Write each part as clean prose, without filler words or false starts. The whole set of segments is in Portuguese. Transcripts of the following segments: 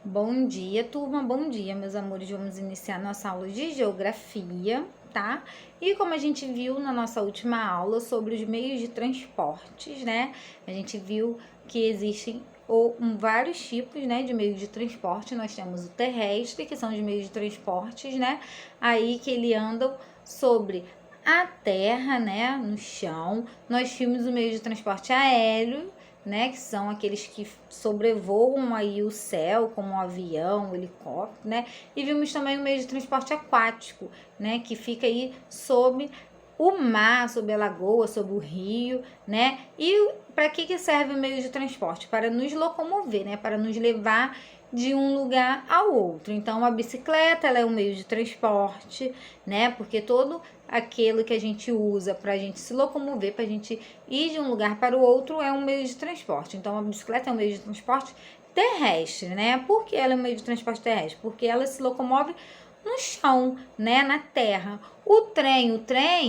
Bom dia, turma, bom dia, meus amores. Vamos iniciar nossa aula de geografia, tá? E como a gente viu na nossa última aula sobre os meios de transportes, né? A gente viu que existem vários tipos, né, de meios de transporte. Nós temos o terrestre, que são os meios de transportes, né? Aí que ele andam sobre a terra, né, no chão. Nós tínhamos o meio de transporte aéreo, né, que são aqueles que sobrevoam aí o céu, como um avião, um helicóptero, né, e vimos também o meio de transporte aquático, né, que fica aí sob o mar, sob a lagoa, sob o rio, né, e para que serve o meio de transporte? Para nos locomover, né, para nos levar de um lugar ao outro. Então, a bicicleta, ela é um meio de transporte, né, porque todo aquilo que a gente usa para a gente se locomover, para a gente ir de um lugar para o outro, é um meio de transporte. Então, a bicicleta é um meio de transporte terrestre, né? Por que ela é um meio de transporte terrestre? Porque ela se locomove no chão, né, na terra. O trem,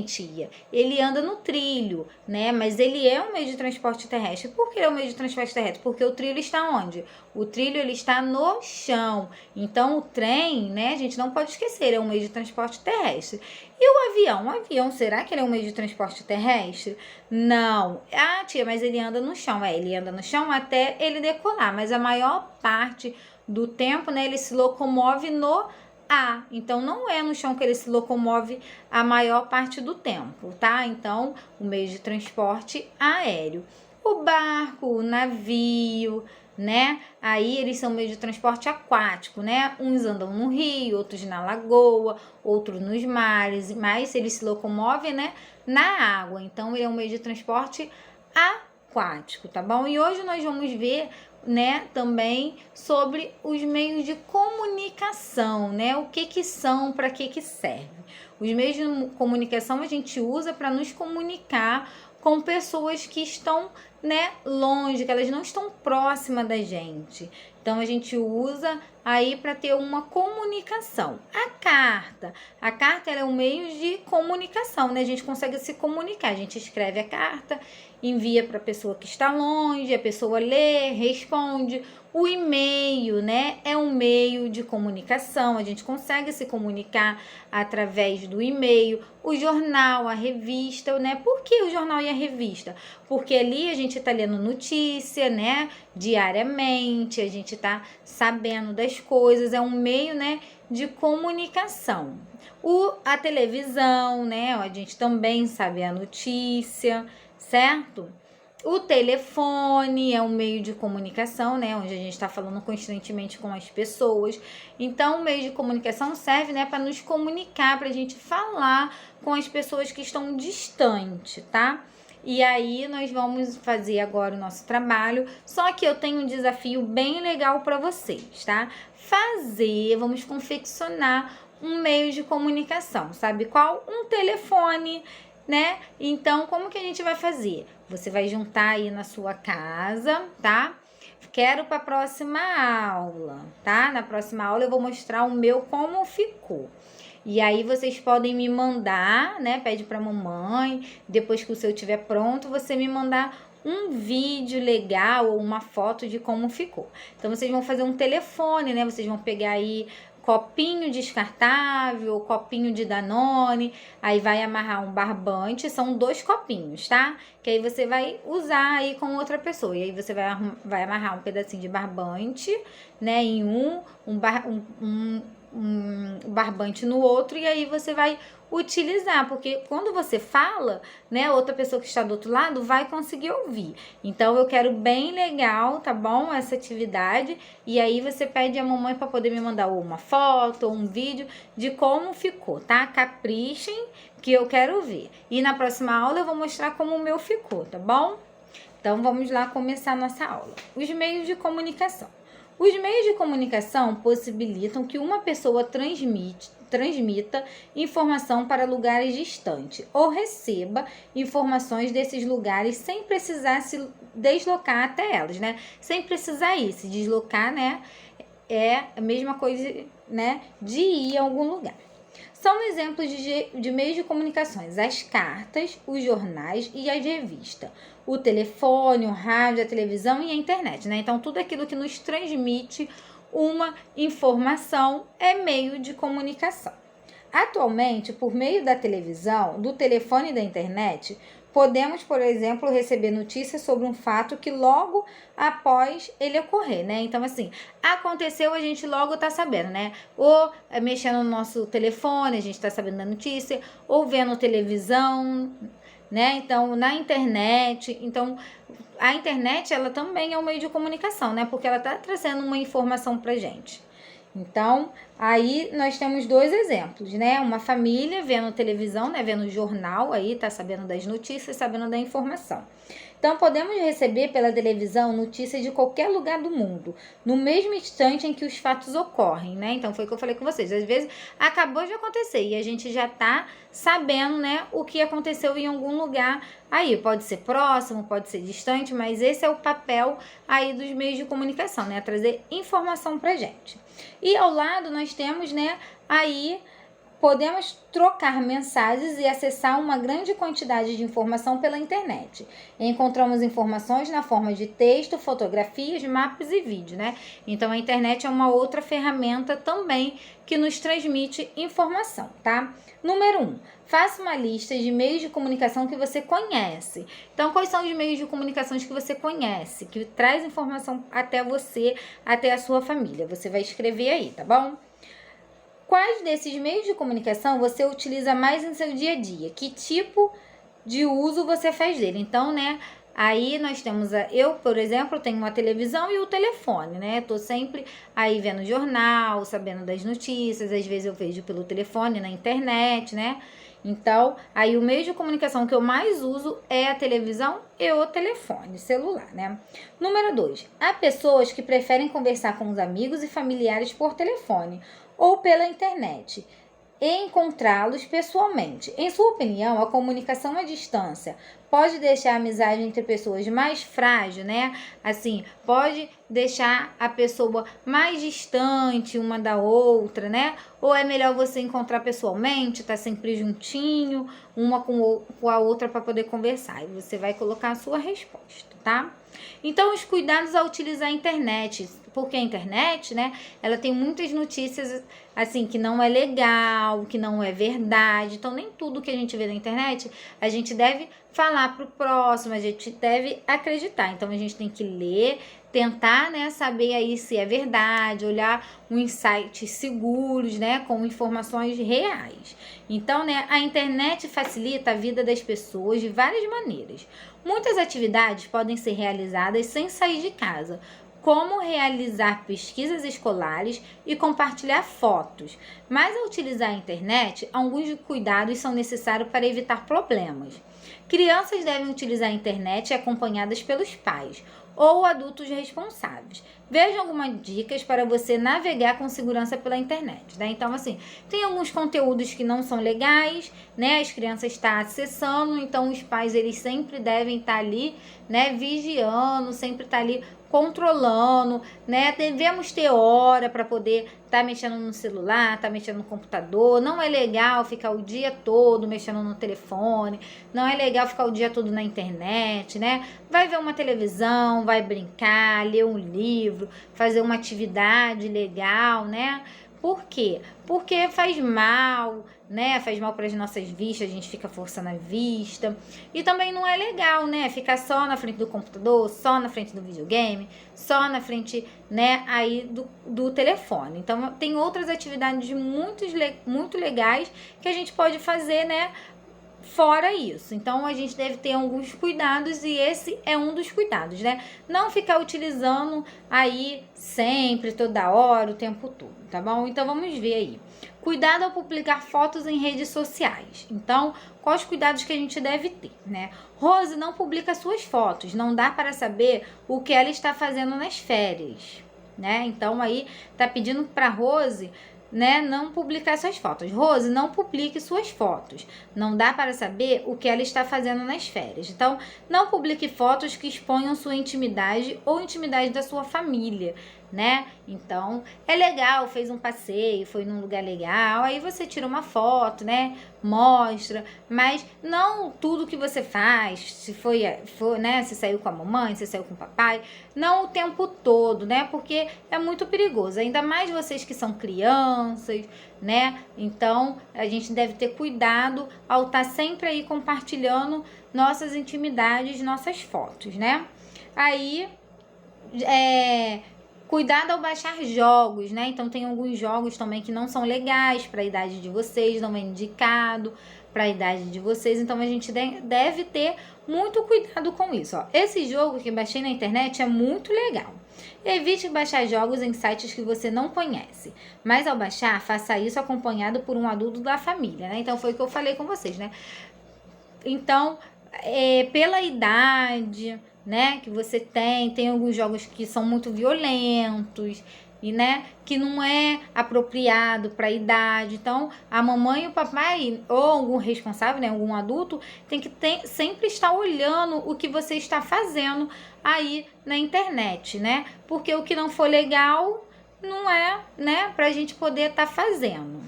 tia, ele anda no trilho, né, mas ele é um meio de transporte terrestre. Por que é um meio de transporte terrestre? Porque o trilho está onde? O trilho, ele está no chão. Então, o trem, né, a gente não pode esquecer, é um meio de transporte terrestre. E o avião? O avião, será que ele é um meio de transporte terrestre? Não. Ah, tia, mas ele anda no chão. Ele anda no chão até ele decolar, mas a maior parte do tempo, né, ele se locomove no ar. Então, não é no chão que ele se locomove a maior parte do tempo, tá? Então, o meio de transporte aéreo. O barco, o navio, né? Aí eles são meio de transporte aquático, né? Uns andam no rio, outros na lagoa, outros nos mares, mas eles se locomovem, né, na água. Então, ele é um meio de transporte aquático, tá bom? E hoje nós vamos ver, né, também sobre os meios de comunicação, né? O que são, para que serve. Os meios de comunicação a gente usa para nos comunicar com pessoas que estão, né, longe, que elas não estão próximas da gente. Então, a gente usa aí para ter uma comunicação. A carta ela é um meio de comunicação, né? A gente consegue se comunicar, a gente escreve a carta, envia para a pessoa que está longe, a pessoa lê, responde. O e-mail, né, é um meio de comunicação, a gente consegue se comunicar através do e-mail. O jornal, a revista, né? Por que o jornal e a revista? Porque ali a gente está lendo notícia, né, diariamente, a gente está sabendo das coisas, é um meio, né, de comunicação. A televisão, né, a gente também sabe a notícia, certo? O telefone é um meio de comunicação, né, onde a gente está falando constantemente com as pessoas. Então, o meio de comunicação serve, né, para nos comunicar, para a gente falar com as pessoas que estão distantes, tá? E aí, nós vamos fazer agora o nosso trabalho, só que eu tenho um desafio bem legal para vocês, tá? Vamos confeccionar um meio de comunicação, sabe qual? Um telefone, né? Então, como que a gente vai fazer? Você vai juntar aí na sua casa, tá? Quero para a próxima aula, tá? Na próxima aula eu vou mostrar o meu como ficou. E aí vocês podem me mandar, né? Pede para a mamãe, depois que o seu estiver pronto, você me mandar um vídeo legal ou uma foto de como ficou. Então, vocês vão fazer um telefone, né? Vocês vão pegar aí copinho descartável, copinho de Danone, aí vai amarrar um barbante, são 2 copinhos, tá? Que aí você vai usar aí com outra pessoa, e aí você vai amarrar um pedacinho de barbante, né, em um barbante no outro, e aí você vai utilizar, porque quando você fala, né, outra pessoa que está do outro lado vai conseguir ouvir. Então, eu quero bem legal, tá bom? Essa atividade, e aí você pede a mamãe para poder me mandar uma foto ou um vídeo de como ficou, tá? Caprichem que eu quero ver. E na próxima aula eu vou mostrar como o meu ficou, tá bom? Então, vamos lá começar a nossa aula. Os meios de comunicação. Os meios de comunicação possibilitam que uma pessoa transmita informação para lugares distantes ou receba informações desses lugares sem precisar se deslocar até elas, né? Sem precisar ir, se deslocar, né? É a mesma coisa, né, de ir a algum lugar. São exemplos de meios de comunicações: as cartas, os jornais e as revistas, o telefone, o rádio, a televisão e a internet, né? Então, tudo aquilo que nos transmite uma informação é meio de comunicação. Atualmente, por meio da televisão, do telefone e da internet, podemos, por exemplo, receber notícias sobre um fato que logo após ele ocorrer, né? Então, assim, aconteceu, a gente logo tá sabendo, né? Ou mexendo no nosso telefone, a gente tá sabendo da notícia, ou vendo televisão, né? Então, na internet. Então, a internet, ela também é um meio de comunicação, né? Porque ela tá trazendo uma informação pra gente. Então, aí nós temos dois exemplos, né? Uma família vendo televisão, né? Vendo jornal aí, tá sabendo das notícias, sabendo da informação. Então, podemos receber pela televisão notícias de qualquer lugar do mundo, no mesmo instante em que os fatos ocorrem, né? Então, foi o que eu falei com vocês. Às vezes, acabou de acontecer e a gente já tá sabendo, né, o que aconteceu em algum lugar aí. Pode ser próximo, pode ser distante, mas esse é o papel aí dos meios de comunicação, né? Trazer informação pra gente. E ao lado nós temos, né, aí podemos trocar mensagens e acessar uma grande quantidade de informação pela internet. Encontramos informações na forma de texto, fotografias, mapas e vídeo, né? Então a internet é uma outra ferramenta também que nos transmite informação, tá? Número 1. Faça uma lista de meios de comunicação que você conhece. Então, quais são os meios de comunicação que você conhece, que traz informação até você, até a sua família? Você vai escrever aí, tá bom? Quais desses meios de comunicação você utiliza mais em seu dia a dia? Que tipo de uso você faz dele? Então, né, aí nós temos, eu, por exemplo, tenho uma televisão e o telefone, né? Tô sempre aí vendo jornal, sabendo das notícias, às vezes eu vejo pelo telefone, na internet, né? Então, aí o meio de comunicação que eu mais uso é a televisão e o telefone celular, né? Número 2. Há pessoas que preferem conversar com os amigos e familiares por telefone ou pela internet e encontrá-los pessoalmente. Em sua opinião, a comunicação à distância pode deixar a amizade entre pessoas mais frágil, né? Assim, pode deixar a pessoa mais distante uma da outra, né? Ou é melhor você encontrar pessoalmente, tá sempre juntinho, uma com a outra para poder conversar? E você vai colocar a sua resposta, tá? Então, os cuidados ao utilizar a internet, porque a internet, né, ela tem muitas notícias, assim, que não é legal, que não é verdade. Então, nem tudo que a gente vê na internet, a gente deve falar pro próximo, a gente deve acreditar. Então, a gente tem que ler, tentar, né, saber aí se é verdade, olhar uns sites seguros, né, com informações reais. Então, né, a internet facilita a vida das pessoas de várias maneiras. Muitas atividades podem ser realizadas sem sair de casa, como realizar pesquisas escolares e compartilhar fotos. Mas ao utilizar a internet, alguns cuidados são necessários para evitar problemas. Crianças devem utilizar a internet acompanhadas pelos pais ou adultos responsáveis. Veja algumas dicas para você navegar com segurança pela internet, né? Então, assim, tem alguns conteúdos que não são legais, né? As crianças estão acessando, então os pais, eles sempre devem estar ali, né? Vigiando, sempre estar ali controlando, né? Devemos ter hora para poder estar mexendo no celular, estar mexendo no computador. Não é legal ficar o dia todo mexendo no telefone, não é legal ficar o dia todo na internet, né? Vai ver uma televisão, vai brincar, ler um livro, fazer uma atividade legal, né? Por quê? Porque faz mal, né? Faz mal para as nossas vistas, a gente fica forçando a vista. E também não é legal, né? Ficar só na frente do computador, só na frente do videogame, só na frente, né, aí do telefone. Então, tem outras atividades muito legais que a gente pode fazer, né? Fora isso, então a gente deve ter alguns cuidados e esse é um dos cuidados, né? Não ficar utilizando aí sempre, toda hora, o tempo todo, tá bom? Então vamos ver aí. Cuidado ao publicar fotos em redes sociais. Então, quais cuidados que a gente deve ter, né? Rose não publica suas fotos, não dá para saber o que ela está fazendo nas férias, né? Então aí tá pedindo para Rose, né, não publicar suas fotos. Rose, não publique suas fotos. Não dá para saber o que ela está fazendo nas férias. Então, não publique fotos que exponham sua intimidade ou intimidade da sua família, né? Então, é legal, fez um passeio, foi num lugar legal, aí você tira uma foto, né? Mostra, mas não tudo que você faz, se foi, né? Se saiu com a mamãe, se saiu com o papai, não o tempo todo, né? Porque é muito perigoso, ainda mais vocês que são crianças, né? Então, a gente deve ter cuidado ao estar sempre aí compartilhando nossas intimidades, nossas fotos, né? Aí, cuidado ao baixar jogos, né? Então tem alguns jogos também que não são legais para a idade de vocês, não é indicado para a idade de vocês, então a gente deve ter muito cuidado com isso, ó. Esse jogo que baixei na internet é muito legal. Evite baixar jogos em sites que você não conhece, mas ao baixar, faça isso acompanhado por um adulto da família, né? Então foi o que eu falei com vocês, né? Então, pela idade, né, que você tem alguns jogos que são muito violentos e, né, que não é apropriado para a idade. Então, a mamãe e o papai ou algum responsável, né, algum adulto, tem que sempre estar olhando o que você está fazendo aí na internet, né? Porque o que não for legal não é, né, para a gente poder estar fazendo.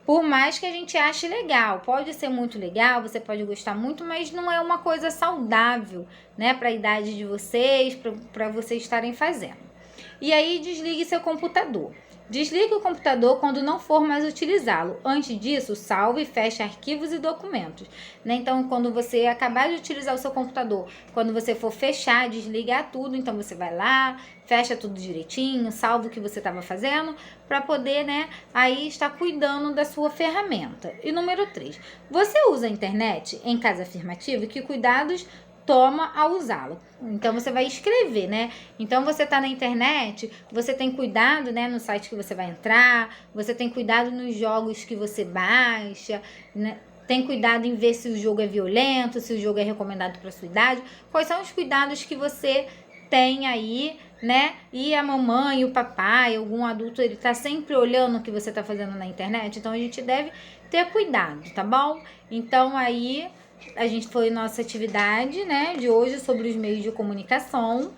Por mais que a gente ache legal, pode ser muito legal, você pode gostar muito, mas não é uma coisa saudável, né, para a idade de vocês, para vocês estarem fazendo. E aí desligue seu computador. Desligue o computador quando não for mais utilizá-lo. Antes disso, salve e feche arquivos e documentos, né? Então, quando você acabar de utilizar o seu computador, quando você for fechar, desligar tudo, então você vai lá, fecha tudo direitinho, salva o que você estava fazendo, para poder, né, aí estar cuidando da sua ferramenta. E número 3, você usa a internet em caso afirmativo? Que cuidados toma ao usá-lo? Então você vai escrever, né? Então você tá na internet, você tem cuidado, né, no site que você vai entrar, você tem cuidado nos jogos que você baixa, né? Tem cuidado em ver se o jogo é violento, se o jogo é recomendado para sua idade. Quais são os cuidados que você tem aí, né? E a mamãe, o papai, algum adulto, ele tá sempre olhando o que você tá fazendo na internet, então a gente deve ter cuidado, tá bom? Então aí a gente foi nossa atividade, né, de hoje sobre os meios de comunicação.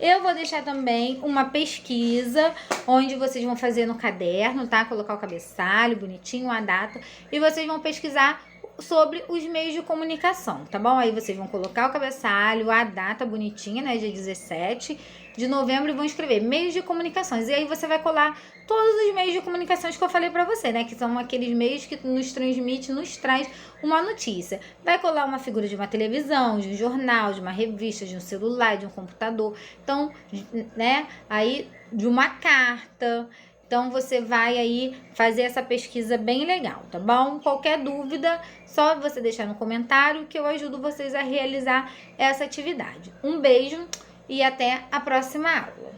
Eu vou deixar também uma pesquisa onde vocês vão fazer no caderno, tá? Colocar o cabeçalho bonitinho, a data, e vocês vão pesquisar sobre os meios de comunicação, tá bom? Aí vocês vão colocar o cabeçalho, a data bonitinha, né, dia 17 de novembro, e vão escrever meios de comunicações. E aí você vai colar todos os meios de comunicações que eu falei pra você, né, que são aqueles meios que nos transmite, nos traz uma notícia. Vai colar uma figura de uma televisão, de um jornal, de uma revista, de um celular, de um computador. Então, né, aí de uma carta. Então, você vai aí fazer essa pesquisa bem legal, tá bom? Qualquer dúvida, só você deixar no comentário que eu ajudo vocês a realizar essa atividade. Um beijo e até a próxima aula.